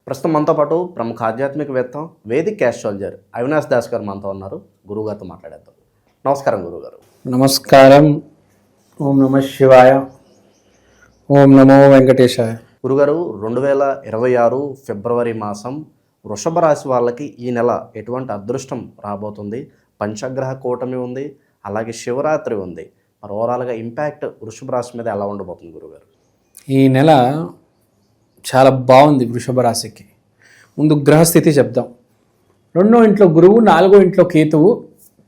ప్రస్తుతం మనతో పాటు ప్రముఖ ఆధ్యాత్మికవేత్త వేదిక్ ఆస్ట్రాలజర్ అవినాష్ దాస్ గారు మనతో ఉన్నారు. గురువుగారితో మాట్లాడేద్దాం. నమస్కారం గురువుగారు. నమస్కారం. ఓం నమ శివాయ. ఓం నమో వెంకటేశాయ. గురుగారు, 2026 ఫిబ్రవరి మాసం వృషభ రాశి వాళ్ళకి ఈ నెల ఎటువంటి అదృష్టం రాబోతుంది? పంచగ్రహ కూటమి ఉంది, అలాగే శివరాత్రి ఉంది. మరి ఓవరాల్గా ఇంపాక్ట్ వృషభ రాశి మీద ఎలా ఉండబోతుంది గురుగారు? ఈ నెల చాలా బాగుంది వృషభ రాశికి. ముందు గ్రహస్థితి చెప్దాం. 2వ ఇంట్లో గురువు, 4వ ఇంట్లో కేతువు,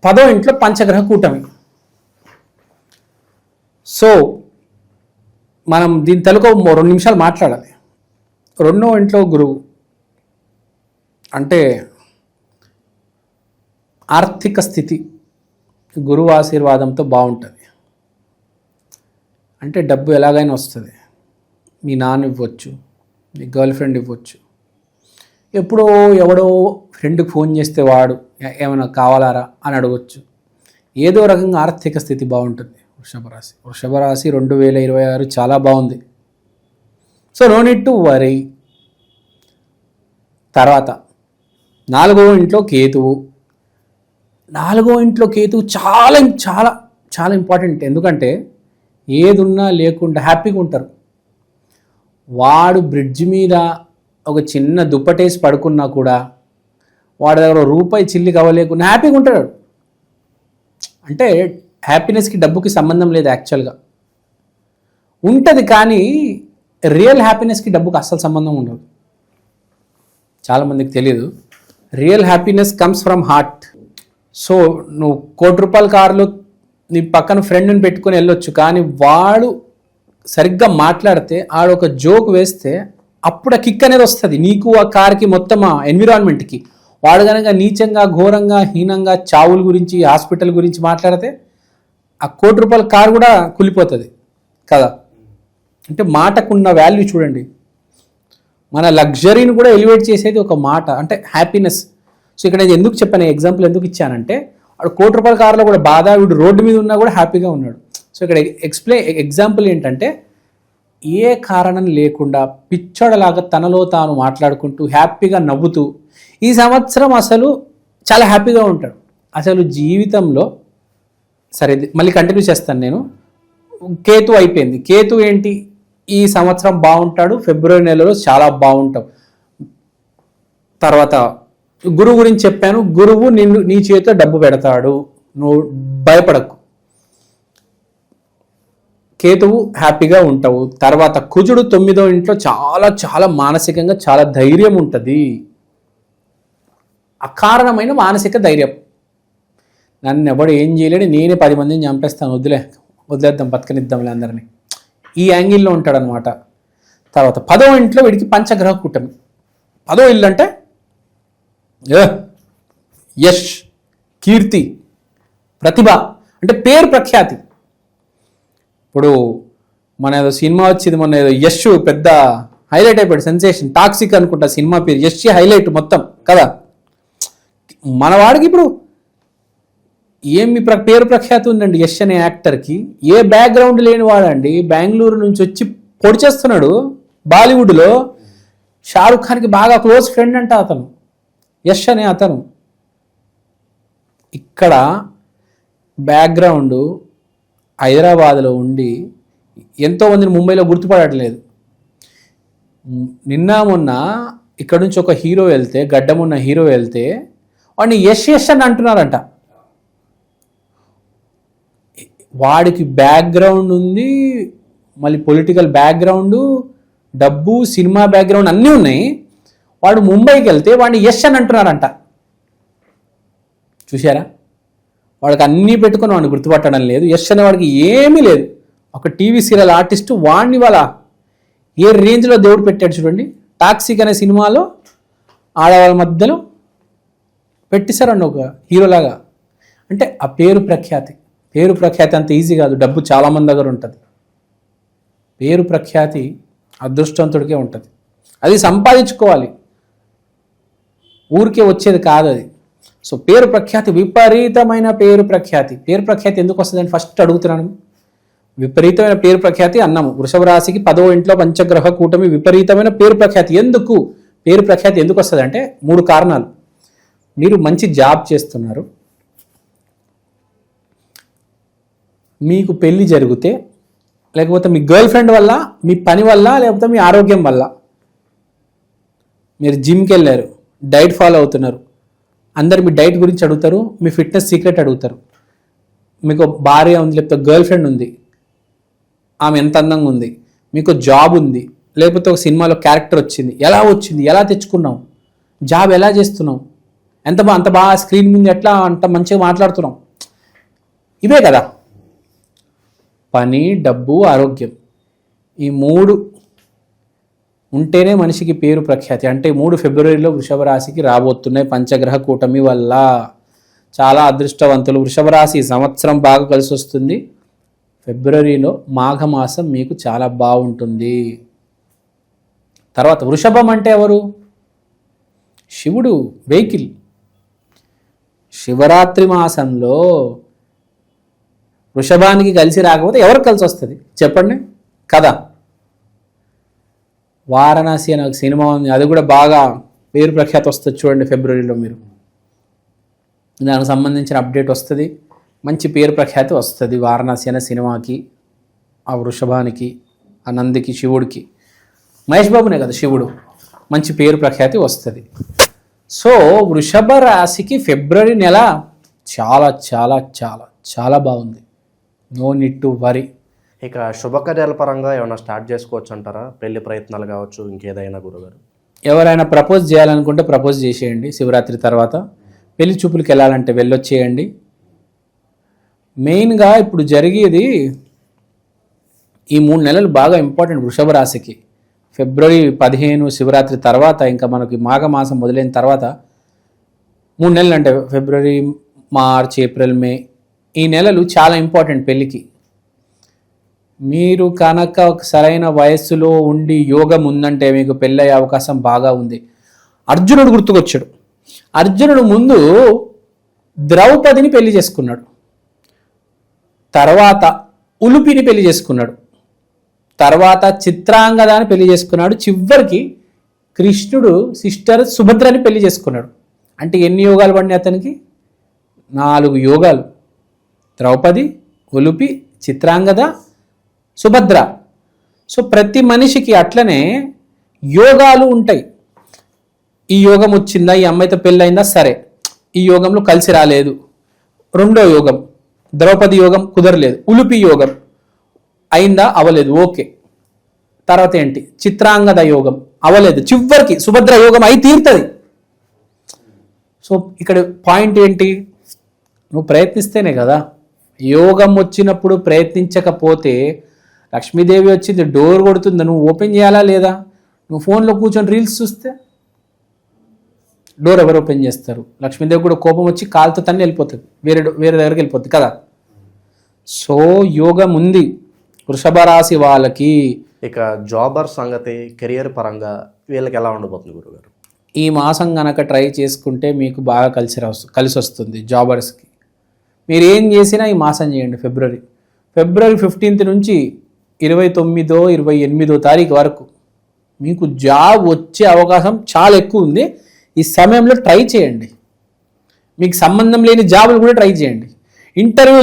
10వ ఇంట్లో పంచగ్రహ కూటమి. సో మనం దీని తెలుగు 2 నిమిషాలు మాట్లాడాలి. 2వ ఇంట్లో గురువు అంటే ఆర్థిక స్థితి గురువు ఆశీర్వాదంతో బాగుంటుంది. అంటే డబ్బు ఎలాగైనా వస్తుంది. మీ నాన్న ఇవ్వచ్చు, మీ గర్ల్ ఫ్రెండ్ ఇవ్వచ్చు, ఎప్పుడో ఎవడో ఫ్రెండ్కి ఫోన్ చేస్తే వాడు ఏమైనా కావాలారా అని అడగవచ్చు. ఏదో రకంగా ఆర్థిక స్థితి బాగుంటుంది వృషభ రాశి 2026 చాలా బాగుంది. So no need to worry. తర్వాత 4వ ఇంట్లో కేతువు. 4వ ఇంట్లో కేతువు చాలా చాలా చాలా ఇంపార్టెంట్. ఎందుకంటే ఏదున్నా లేకుండా హ్యాపీగా ఉంటారు. వాడు బ్రిడ్జ్ మీద ఒక చిన్న దుప్పటేసి పడుకున్నా కూడా వాడి దగ్గర రూపాయి చిల్లి కవ్వలేకుండా హ్యాపీగా ఉంటాడు. అంటే హ్యాపీనెస్కి డబ్బుకి సంబంధం లేదు. యాక్చువల్గా ఉంటుంది, కానీ రియల్ హ్యాపీనెస్కి డబ్బుకి అస్సలు సంబంధం ఉండదు. చాలామందికి తెలియదు. Real happiness comes from heart. So నువ్వు ₹1,00,00,000 కారులో నీ పక్కన ఫ్రెండ్ని పెట్టుకొని వెళ్ళొచ్చు, కానీ వాడు సరిగ్గా మాట్లాడితే ఆడు ఒక జోక్ వేస్తే అప్పుడు ఆ కిక్ అనేది వస్తుంది నీకు, ఆ కార్కి, మొత్తం ఆ ఎన్విరాన్మెంట్కి. వాడు కనుక నీచంగా, ఘోరంగా, హీనంగా చావుల గురించి, హాస్పిటల్ గురించి మాట్లాడితే ఆ ₹1,00,00,000 కారు కూడా కూలిపోతుంది కదా. అంటే మాటకున్న వాల్యూ చూడండి. మన లగ్జరీని కూడా ఎలివేట్ చేసేది ఒక మాట, అంటే హ్యాపీనెస్. సో ఇక్కడ నేను ఎందుకు చెప్పాను, ఎగ్జాంపుల్ ఎందుకు ఇచ్చానంటే వాడు ₹1,00,00,000 కారులో కూడా బాధ, వీడు రోడ్డు మీద ఉన్నా కూడా హ్యాపీగా ఉన్నాడు. సో ఇక్కడ ఎగ్జాంపుల్ ఏంటంటే ఏ కారణం లేకుండా పిచ్చోడలాగా తనలో తాను మాట్లాడుకుంటూ హ్యాపీగా నవ్వుతూ ఈ సంవత్సరం అసలు చాలా హ్యాపీగా ఉంటాడు. అసలు జీవితంలో సరే మళ్ళీ కంటిన్యూ చేస్తాను నేను. కేతు అయిపోయింది. కేతు ఏంటి, ఈ సంవత్సరం బాగుంటాడు, ఫిబ్రవరి నెలలో చాలా బాగుంటావు. తర్వాత గురువు గురించి చెప్పాను. గురువు నీ చేతితో డబ్బు పెడతాడు, నువ్వు భయపడకు. కేతువు హ్యాపీగా ఉంటావు. తర్వాత కుజుడు 9వ ఇంట్లో చాలా చాలా మానసికంగా చాలా ధైర్యం ఉంటుంది. అకారణమైన మానసిక ధైర్యం. నన్ను ఎవడు ఏం చేయలేడు, నేనే 10 మందిని చంపేస్తాను, వదిలేద్దాం, బతకనిద్దాంలే అందరినీ, ఈ యాంగిల్లో ఉంటాడనమాట. తర్వాత 10వ ఇంట్లో వీడికి పంచగ్రహ కూటమి. 10వ ఇల్లు అంటే యష్, కీర్తి, ప్రతిభ, అంటే పేరు ప్రఖ్యాతి. ఇప్పుడు మన ఏదో సినిమా వచ్చింది మొన్న, ఏదో యష్ పెద్ద హైలైట్ అయిపోయాడు, సెన్సేషన్, టాక్సిక్ అనుకుంటా సినిమా పేరు. యష్ హైలైట్ మొత్తం కదా. మన వాడికి ఇప్పుడు ఏమి పేరు ప్రఖ్యాతి ఉందండి యష్ అనే యాక్టర్కి. ఏ బ్యాక్గ్రౌండ్ లేని వాడండి, బెంగళూరు నుంచి వచ్చి పొడి చేస్తున్నాడు బాలీవుడ్లో. షారుఖ్ ఖాన్కి బాగా క్లోజ్ ఫ్రెండ్ అంట అతను, యష్ అనే అతను. ఇక్కడ బ్యాక్గ్రౌండ్ హైదరాబాద్లో ఉండి ఎంతోమందిని ముంబైలో గుర్తుపడట్లేదు. నిన్న మొన్న ఇక్కడ నుంచి ఒక హీరో వెళ్తే, గడ్డమున్న హీరో వెళ్తే వాడిని యష్ యష్ అని అంటున్నారంట. వాడికి బ్యాక్గ్రౌండ్ ఉంది, మళ్ళీ పొలిటికల్ బ్యాక్గ్రౌండ్, డబ్బు, సినిమా బ్యాక్గ్రౌండ్ అన్నీ ఉన్నాయి. వాడు ముంబైకి వెళ్తే వాడిని యష్ అని అంటున్నారంట. చూశారా? వాడికి అన్నీ పెట్టుకొని వాడిని గుర్తుపట్టడం లేదు. యష్ అనే వాడికి ఏమీ లేదు. ఒక టీవీ సీరియల్ ఆర్టిస్టు వాడిని వాళ్ళ ఏ రేంజ్లో దేవుడు పెట్టాడు చూడండి. టాక్సిక్ అనే సినిమాలో ఆడవాళ్ళ మధ్యలో పెట్టేశారండి ఒక హీరోలాగా. అంటే ఆ పేరు ప్రఖ్యాతి అంత ఈజీ కాదు. డబ్బు చాలామంది దగ్గర ఉంటుంది. పేరు ప్రఖ్యాతి అదృష్టవంతుడికే ఉంటుంది. అది సంపాదించుకోవాలి, ఊరికే వచ్చేది కాదు అది. సో పేరు ప్రఖ్యాతి, విపరీతమైన పేరు ప్రఖ్యాతి. పేరు ప్రఖ్యాతి ఎందుకు వస్తుందని ఫస్ట్ అడుగుతున్నాను. విపరీతమైన పేరు ప్రఖ్యాతి అన్నాము. వృషభ రాశికి 10వ ఇంట్లో పంచగ్రహ కూటమి, విపరీతమైన పేరు ప్రఖ్యాతి. ఎందుకు? పేరు ప్రఖ్యాతి ఎందుకు వస్తుంది అంటే 3 కారణాలు. మీరు మంచి జాబ్ చేస్తున్నారు, మీకు పెళ్ళి జరిగితే, లేకపోతే మీ గర్ల్ ఫ్రెండ్ వల్ల, మీ పని వల్ల, లేకపోతే మీ ఆరోగ్యం వల్ల, మీరు జిమ్కి వెళ్ళారు, డైట్ ఫాలో అవుతున్నారు, అందరు మీ డైట్ గురించి అడుగుతారు, మీ ఫిట్నెస్ సీక్రెట్ అడుగుతారు. మీకు భార్య ఉంది, లేకపోతే గర్ల్ ఫ్రెండ్ ఉంది, ఆమె ఎంత అందంగా ఉంది, మీకు జాబ్ ఉంది, లేకపోతే ఒక సినిమాలో క్యారెక్టర్ వచ్చింది, ఎలా వచ్చింది, ఎలా తెచ్చుకున్నావు, జాబ్ ఎలా చేస్తున్నావు, అంత బాగా స్క్రీన్ ముందు ఎట్లా అంత మంచిగా మాట్లాడుతున్నావు, ఇవే కదా. పని, డబ్బు, ఆరోగ్యం, ఈ 3 ఉంటేనే మనిషికి పేరు ప్రఖ్యాతి. అంటే 3 ఫిబ్రవరిలో వృషభ రాశికి రాబోతున్నాయి పంచగ్రహ కూటమి వల్ల. చాలా అదృష్టవంతులు. వృషభ రాశి సంవత్సరం బాగా కలిసి వస్తుంది. ఫిబ్రవరిలో మాఘమాసం మీకు చాలా బాగుంటుంది. తర్వాత వృషభం అంటే ఎవరు? శివుడు, వెహికల్. శివరాత్రి మాసంలో వృషభానికి కలిసి రాకపోతే ఎవరికి కలిసి వస్తుంది చెప్పండి కదా. వారణాసి అనే ఒక సినిమా ఉంది, అది కూడా బాగా పేరు ప్రఖ్యాతి వస్తుంది చూడండి ఫిబ్రవరిలో. మీరు దానికి సంబంధించిన అప్డేట్ వస్తుంది, మంచి పేరు ప్రఖ్యాతి వస్తుంది వారణాసి అనే సినిమాకి, ఆ వృషభానికి, ఆ నందికి, శివుడికి. మహేష్ బాబునే కదా శివుడు, మంచి పేరు ప్రఖ్యాతి వస్తుంది. సో వృషభ రాశికి ఫిబ్రవరి నెల చాలా చాలా చాలా చాలా బాగుంది. No need to worry. ఇక శుభకార్యాల పరంగా ఏమైనా స్టార్ట్ చేసుకోవచ్చు అంటారా? పెళ్లి ప్రయత్నాలు కావచ్చు, ఇంకేదైనా గురుగారు? ఎవరైనా ప్రపోజ్ చేయాలనుకుంటే ప్రపోజ్ చేసేయండి శివరాత్రి తర్వాత. పెళ్లి చూపులకు వెళ్ళాలంటే వెళ్ళొచ్చేయండి. మెయిన్గా ఇప్పుడు జరిగేది ఈ 3 నెలలు బాగా ఇంపార్టెంట్ వృషభ రాశికి. ఫిబ్రవరి 15 శివరాత్రి తర్వాత, ఇంకా మనకి మాఘమాసం మొదలైన తర్వాత 3 నెలలు అంటే ఫిబ్రవరి, మార్చ్, ఏప్రిల్, మే, ఈ నెలలు చాలా ఇంపార్టెంట్ పెళ్ళికి. మీరు కనుక ఒక సరైన వయస్సులో ఉండి యోగం ఉందంటే మీకు పెళ్ళయ్యే అవకాశం బాగా ఉంది. అర్జునుడు గుర్తుకొచ్చాడు. అర్జునుడు ముందు ద్రౌపదిని పెళ్లి చేసుకున్నాడు, తర్వాత ఉలుపిని పెళ్లి చేసుకున్నాడు, తర్వాత చిత్రాంగదాన్ని పెళ్లి చేసుకున్నాడు, చివరికి కృష్ణుడు సిస్టర్ సుభద్రని పెళ్లి చేసుకున్నాడు. అంటే ఎన్ని యోగాలు పడినాయి అతనికి? 4 యోగాలు. ద్రౌపది, ఉలుపి, చిత్రాంగద, సుభద్ర. సో ప్రతి మనిషికి అట్లనే యోగాలు ఉంటాయి. ఈ యోగం వచ్చిందా, ఈ అమ్మాయితో పెళ్ళయిందా, సరే ఈ యోగంలో కలిసి రాలేదు, రెండో యోగం ద్రౌపది యోగం కుదరలేదు, ఉలుపి యోగం అయిందా, అవలేదు, ఓకే. తర్వాత ఏంటి? చిత్రాంగద యోగం అవలేదు, చివరికి సుభద్ర యోగం అయి తీరుతుంది. సో ఇక్కడ పాయింట్ ఏంటి? నువ్వు ప్రయత్నిస్తేనే కదా. యోగం వచ్చినప్పుడు ప్రయత్నించకపోతే, లక్ష్మీదేవి వచ్చింది డోర్ కొడుతుంది, నువ్వు ఓపెన్ చేయాలా లేదా? నువ్వు ఫోన్లో కూర్చొని రీల్స్ చూస్తే డోర్ ఎవరు ఓపెన్ చేస్తారు? లక్ష్మీదేవి కూడా కోపం వచ్చి కాలుతో తన్ని వెళ్ళిపోతుంది, వేరే దగ్గరికి వెళ్ళిపోతుంది కదా. సో యోగం ఉంది వృషభ రాశి వాళ్ళకి. ఇక జాబర్ సంగతి, కెరియర్ పరంగా వీళ్ళకి ఎలా ఉండబోతుంది గురుగారు? ఈ మాసం కనుక ట్రై చేసుకుంటే మీకు బాగా కలిసి వస్తుంది జాబర్స్కి. మీరు ఏం చేసినా ఈ మాసం చేయండి. ఫిబ్రవరి 15 నుంచి 29, 28 తారీఖు వరకు మీకు జాబ్ వచ్చే అవకాశం చాలా ఎక్కువ ఉంది. ఈ సమయంలో ట్రై చేయండి. మీకు సంబంధం లేని జాబులు కూడా ట్రై చేయండి. ఇంటర్వ్యూ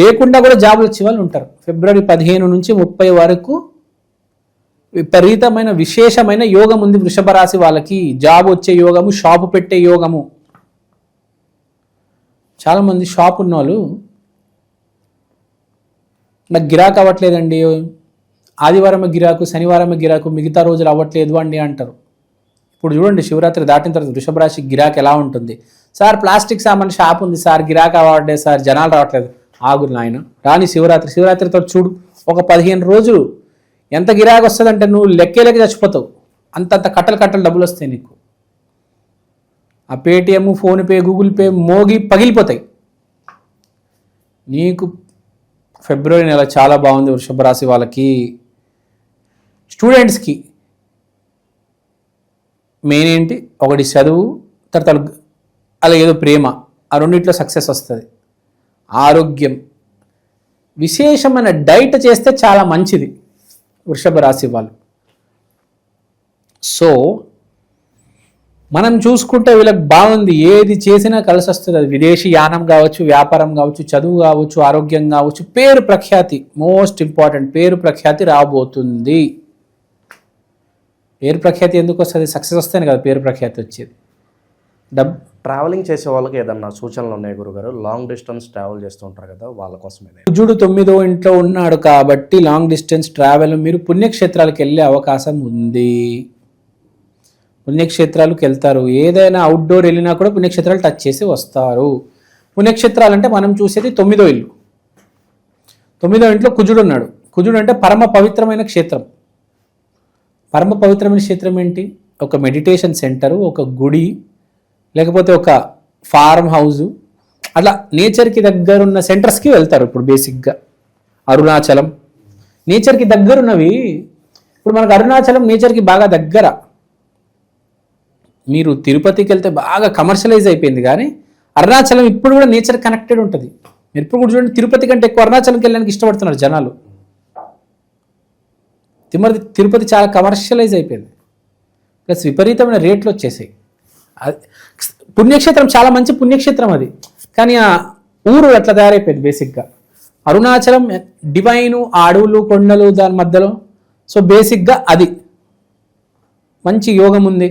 లేకుండా కూడా జాబులు వచ్చే వాళ్ళు ఉంటారు. ఫిబ్రవరి 15 నుంచి 30 వరకు విపరీతమైన విశేషమైన యోగం ఉంది వృషభ రాశి వాళ్ళకి. జాబ్ వచ్చే యోగము, షాపు పెట్టే యోగము. చాలామంది షాప్ ఉన్న వాళ్ళు, నాకు గిరాకు అవ్వట్లేదండి, ఆదివారమే గిరాకు, శనివారమే గిరాకు, మిగతా రోజులు అవ్వట్లేదు అండి అంటారు. ఇప్పుడు చూడండి శివరాత్రి దాటిన తర్వాత వృషభ రాశి గిరాకు ఎలా ఉంటుంది? సార్ ప్లాస్టిక్ సామాన్ షాప్ ఉంది సార్, గిరాకు అవ్వట్లేదు సార్, జనాలు రావట్లేదు. ఆగురు నాయన, రాని శివరాత్రితో చూడు, ఒక 15 రోజులు ఎంత గిరాకు వస్తుందంటే నువ్వు లెక్కే చచ్చిపోతావు. అంతంత కట్టలు డబ్బులు వస్తాయి నీకు. ఆ పేటిఎం, ఫోన్పే, గూగుల్ పే మోగి పగిలిపోతాయి. నీకు ఫిబ్రవరి నెల చాలా బాగుంది వృషభ రాశి వాళ్ళకి. స్టూడెంట్స్కి మెయిన్ ఏంటి? ఒకటి చదువు, తర్వాత అలా ఏదో ప్రేమ, ఆ రెండిట్లో సక్సెస్ వస్తుంది. ఆరోగ్యం, విశేషమైన డైట్ చేస్తే చాలా మంచిది వృషభ రాశి వాళ్ళు. సో మనం చూసుకుంటే వీళ్ళకి బాగుంది, ఏది చేసినా కలిసి వస్తుంది. అది విదేశీ యానం కావచ్చు, వ్యాపారం కావచ్చు, చదువు కావచ్చు, ఆరోగ్యం కావచ్చు, పేరు ప్రఖ్యాతి, మోస్ట్ ఇంపార్టెంట్ పేరు ప్రఖ్యాతి రాబోతుంది. పేరు ప్రఖ్యాతి ఎందుకు వస్తుంది? సక్సెస్ వస్తేనే కదా పేరు ప్రఖ్యాతి వచ్చేది. ట్రావెలింగ్ చేసే వాళ్ళకి ఏదన్నా సూచనలు ఉన్నాయి గురుగారు? లాంగ్ డిస్టెన్స్ ట్రావెల్ చేస్తూ ఉంటారు కదా, వాళ్ళ కోసం కుజుడు 9వ ఇంట్లో ఉన్నాడు కాబట్టి లాంగ్ డిస్టెన్స్ ట్రావెల్ మీరు పుణ్యక్షేత్రాలకు వెళ్ళే అవకాశం ఉంది. పుణ్యక్షేత్రాలకు వెళ్తారు. ఏదైనా అవుట్డోర్ వెళ్ళినా కూడా పుణ్యక్షేత్రాలు టచ్ చేసి వస్తారు. పుణ్యక్షేత్రాలు అంటే మనం చూసేది 9వ ఇల్లు. 9వ ఇంట్లో కుజుడు ఉన్నాడు. కుజుడు అంటే పరమ పవిత్రమైన క్షేత్రం. పరమ పవిత్రమైన క్షేత్రం ఏంటి? ఒక మెడిటేషన్ సెంటరు, ఒక గుడి, లేకపోతే ఒక ఫార్మ్ హౌజు, అట్లా నేచర్కి దగ్గరున్న సెంటర్స్కి వెళ్తారు. ఇప్పుడు బేసిక్గా అరుణాచలం నేచర్కి దగ్గరున్నవి. ఇప్పుడు మనకు అరుణాచలం నేచర్కి బాగా దగ్గర. మీరు తిరుపతికి వెళ్తే బాగా కమర్షియలైజ్ అయిపోయింది, కానీ అరుణాచలం ఇప్పుడు కూడా నేచర్ కనెక్టెడ్ ఉంటుంది. మీరు ఇప్పుడు కూడా చూడండి, తిరుపతి కంటే ఎక్కువ అరుణాచలంకి వెళ్ళడానికి ఇష్టపడుతున్నారు జనాలు. తిరుపతి చాలా కమర్షియలైజ్ అయిపోయింది, ప్లస్ విపరీతమైన రేట్లు వచ్చేసాయి. పుణ్యక్షేత్రం చాలా మంచి పుణ్యక్షేత్రం అది, కానీ ఆ ఊరు అట్లా తయారైపోయింది బేసిక్గా. అరుణాచలం డివైను, ఆ అడవులు, కొండలు, దాని మధ్యలో. సో బేసిక్గా అది మంచి యోగం ఉంది.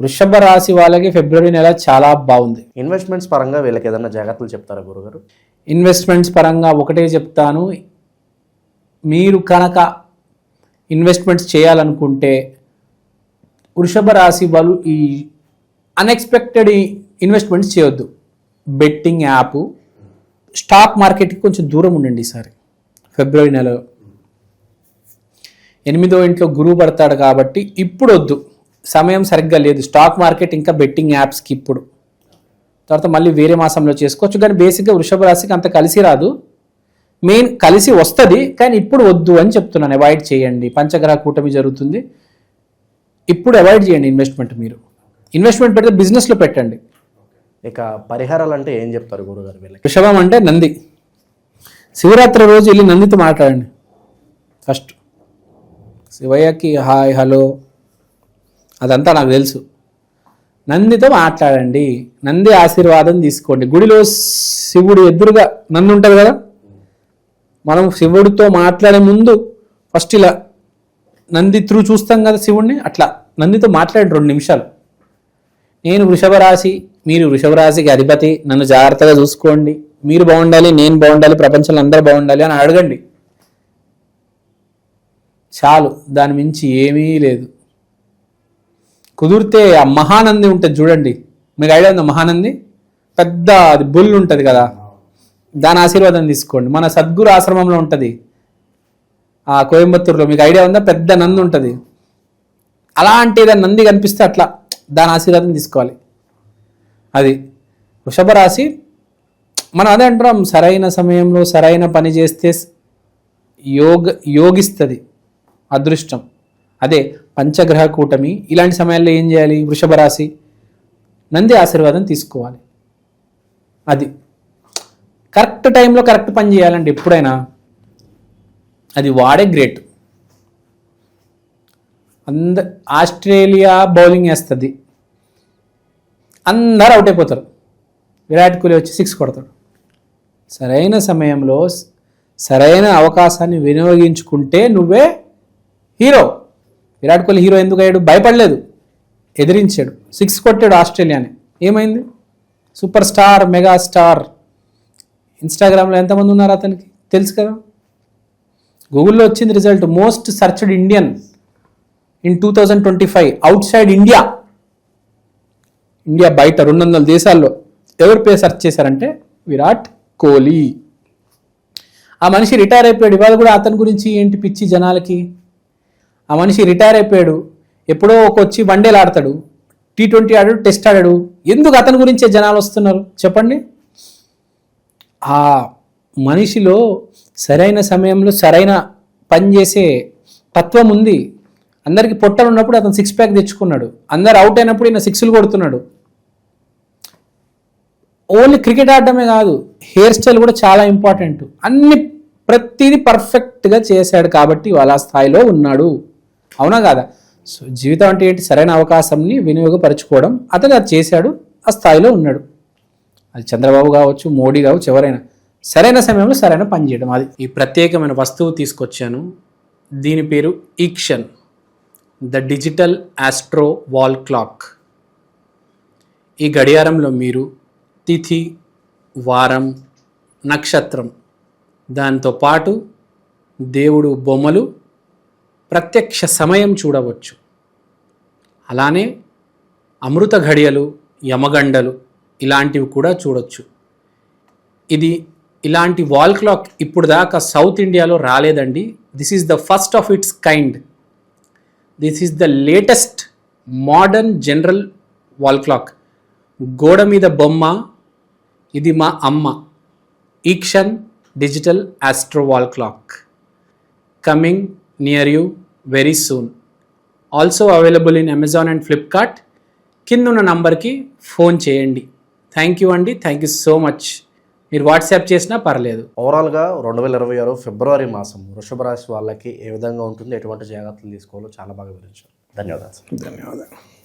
వృషభ రాశి వాళ్ళకి ఫిబ్రవరి నెల చాలా బాగుంది. ఇన్వెస్ట్మెంట్స్ పరంగా వీళ్ళకి ఏదైనా జాగ్రత్తలు చెప్తారా గురుగారు? ఇన్వెస్ట్మెంట్స్ పరంగా ఒకటే చెప్తాను, మీరు కనుక ఇన్వెస్ట్మెంట్స్ చేయాలనుకుంటే వృషభ రాశి వాళ్ళు ఈ అన్ఎక్స్పెక్టెడ్ ఇన్వెస్ట్మెంట్స్ చేయొద్దు. బెట్టింగ్ యాప్, స్టాక్ మార్కెట్కి కొంచెం దూరం ఉండండి ఈసారి ఫిబ్రవరి నెలలో. 8వ ఇంట్లో గురువు పడతాడు కాబట్టి ఇప్పుడు వద్దు, సమయం సరిగ్గా లేదు. స్టాక్ మార్కెట్ ఇంకా బెట్టింగ్ యాప్స్కి ఇప్పుడు, తర్వాత మళ్ళీ వేరే మాసంలో చేసుకోవచ్చు. కానీ బేసిక్గా వృషభ రాశికి అంత కలిసి రాదు. మెయిన్ కలిసి వస్తుంది, కానీ ఇప్పుడు వద్దు అని చెప్తున్నాను. అవాయిడ్ చేయండి. పంచగ్రహ కూటమి జరుగుతుంది, ఇప్పుడు అవాయిడ్ చేయండి ఇన్వెస్ట్మెంట్. మీరు ఇన్వెస్ట్మెంట్ పెడితే బిజినెస్లో పెట్టండి. ఇక పరిహారాలు అంటే ఏం చెప్తారు గురుగారు వీళ్ళకి? వృషభం అంటే నంది. శివరాత్రి రోజు వెళ్ళి నందితో మాట్లాడండి. ఫస్ట్ శివయ్యకి హాయ్ హలో అదంతా నాకు తెలుసు. నందితో మాట్లాడండి, నంది ఆశీర్వాదం తీసుకోండి. గుడిలో శివుడు ఎదురుగా నంది ఉంటుంది కదా, మనం శివుడితో మాట్లాడే ముందు ఫస్ట్ ఇలా నంది త్రూ చూస్తాం కదా శివుడిని, అట్లా నందితో మాట్లాడి 2 నిమిషాలు. నేను వృషభ రాశి, మీరు వృషభ రాశికి అధిపతి, నన్ను జాగ్రత్తగా చూసుకోండి, మీరు బాగుండాలి, నేను బాగుండాలి, ప్రపంచంలో అందరూ బాగుండాలి అని అడగండి. చాలు, దాని మించి ఏమీ లేదు. కుదిరితే ఆ మహానంది ఉంటుంది చూడండి, మీకు ఐడియా ఉందా? మహానంది పెద్ద అది బుల్ ఉంటుంది కదా, దాని ఆశీర్వాదం తీసుకోండి. మన సద్గురు ఆశ్రమంలో ఉంటుంది ఆ కోయంబత్తూరులో, మీకు ఐడియా ఉందా? పెద్ద నంది ఉంటుంది. అలాంటి ఏదైనా నంది కనిపిస్తే అట్లా దాని ఆశీర్వాదం తీసుకోవాలి. అది వృషభ రాశి. మనం అదే అంటున్నాం, సరైన సమయంలో సరైన పని చేస్తే యోగిస్తుంది అదృష్టం. అదే పంచగ్రహ కూటమి. ఇలాంటి సమయాల్లో ఏం చేయాలి? వృషభ రాశి నంది ఆశీర్వాదం తీసుకోవాలి. అది కరెక్ట్ టైంలో కరెక్ట్ పని చేయాలండి ఎప్పుడైనా. అది వాడే గ్రేట్. ఆస్ట్రేలియా బౌలింగ్ వేస్తుంది, అందరూ అవుట్ అయిపోతారు. విరాట్ కోహ్లీ వచ్చి 6 కొడతాడు. సరైన సమయంలో సరైన అవకాశాన్ని వినియోగించుకుంటే నువ్వే హీరో. విరాట్ కోహ్లీ హీరో ఎందుకు అయ్యాడు? భయపడలేదు, ఎదిరించాడు, 6 కొట్టాడు ఆస్ట్రేలియాని. ఏమైంది? Super star, mega star. ఇన్స్టాగ్రామ్లో ఎంతమంది ఉన్నారు అతనికి తెలుసు కదా. గూగుల్లో వచ్చింది result, most searched Indian in 2025 out side India. India బయట 200 దేశాల్లో ఎవరి పేరు సెర్చ్ చేశారంటే విరాట్ కోహ్లీ. ఆ మనిషి రిటైర్ అయిపోయాడు. ఇవాళ కూడా అతని గురించి ఏంటి పిచ్చి జనాలకి. ఆ మనిషి రిటైర్ అయిపోయాడు, ఎప్పుడో వచ్చి వన్డేలు ఆడతాడు, T20 ఆడాడు, టెస్ట్ ఆడాడు. ఎందుకు అతని గురించే జనాలు వస్తున్నారు చెప్పండి? ఆ మనిషిలో సరైన సమయంలో సరైన పని చేసే తత్వం ఉంది. అందరికి పొట్టలు ఉన్నప్పుడు అతను 6 ప్యాక్ తెచ్చుకున్నాడు, అందరు అవుట్ అయినప్పుడు ఈయన 6లు కొడుతున్నాడు. ఓన్లీ క్రికెట్ ఆడటమే కాదు, హెయిర్ స్టైల్ కూడా చాలా ఇంపార్టెంట్. ప్రతిదీ పర్ఫెక్ట్గా చేశాడు కాబట్టి వాళ్ళ స్థాయిలో ఉన్నాడు. అవునా కాదా? సో జీవితం అంటే ఏంటి? సరైన అవకాశంని వినియోగపరచుకోవడం. అతను అది చేశాడు, ఆ స్థాయిలో ఉన్నాడు. అది చంద్రబాబు కావచ్చు, మోడీ కావచ్చు, ఎవరైనా సరైన సమయంలో సరైన పని చేయడం. అది ఈ ప్రత్యేకమైన వస్తువు తీసుకొచ్చాను. దీని పేరు ఈక్షన్, the digital astro wall clock. ఈ గడియారంలో మీరు తిథి, వారం, నక్షత్రం, దాంతో పాటు దేవుడు బొమ్మలు, ప్రత్యక్ష సమయం చూడవచ్చు. అలానే అమృత ఘడియలు, యమగండలు ఇలాంటివి కూడా చూడొచ్చు. ఇది ఇలాంటి వాల్ క్లాక్ ఇప్పుడు దాకా సౌత్ ఇండియాలో రాలేదండి. This is the first of its kind. This is the latest modern general wall clock. గోడ మీద బొమ్మ, ఇది మా అమ్మ. ఈక్షన్ digital astro wall clock coming near you very soon. Also available in Amazon and Flipkart. కిందున్న నంబర్కి ఫోన్ చేయండి. థ్యాంక్ యూ అండి, థ్యాంక్ యూ సో మచ్. మీరు వాట్సాప్ చేసినా పర్లేదు. ఓవరాల్గా 2026 ఫిబ్రవరి మాసం వృషభ రాశి వాళ్ళకి ఏ విధంగా ఉంటుంది, ఎటువంటి జాగ్రత్తలు తీసుకోవాలో చాలా బాగా వివరించారు. ధన్యవాదాలు. ధన్యవాదాలు.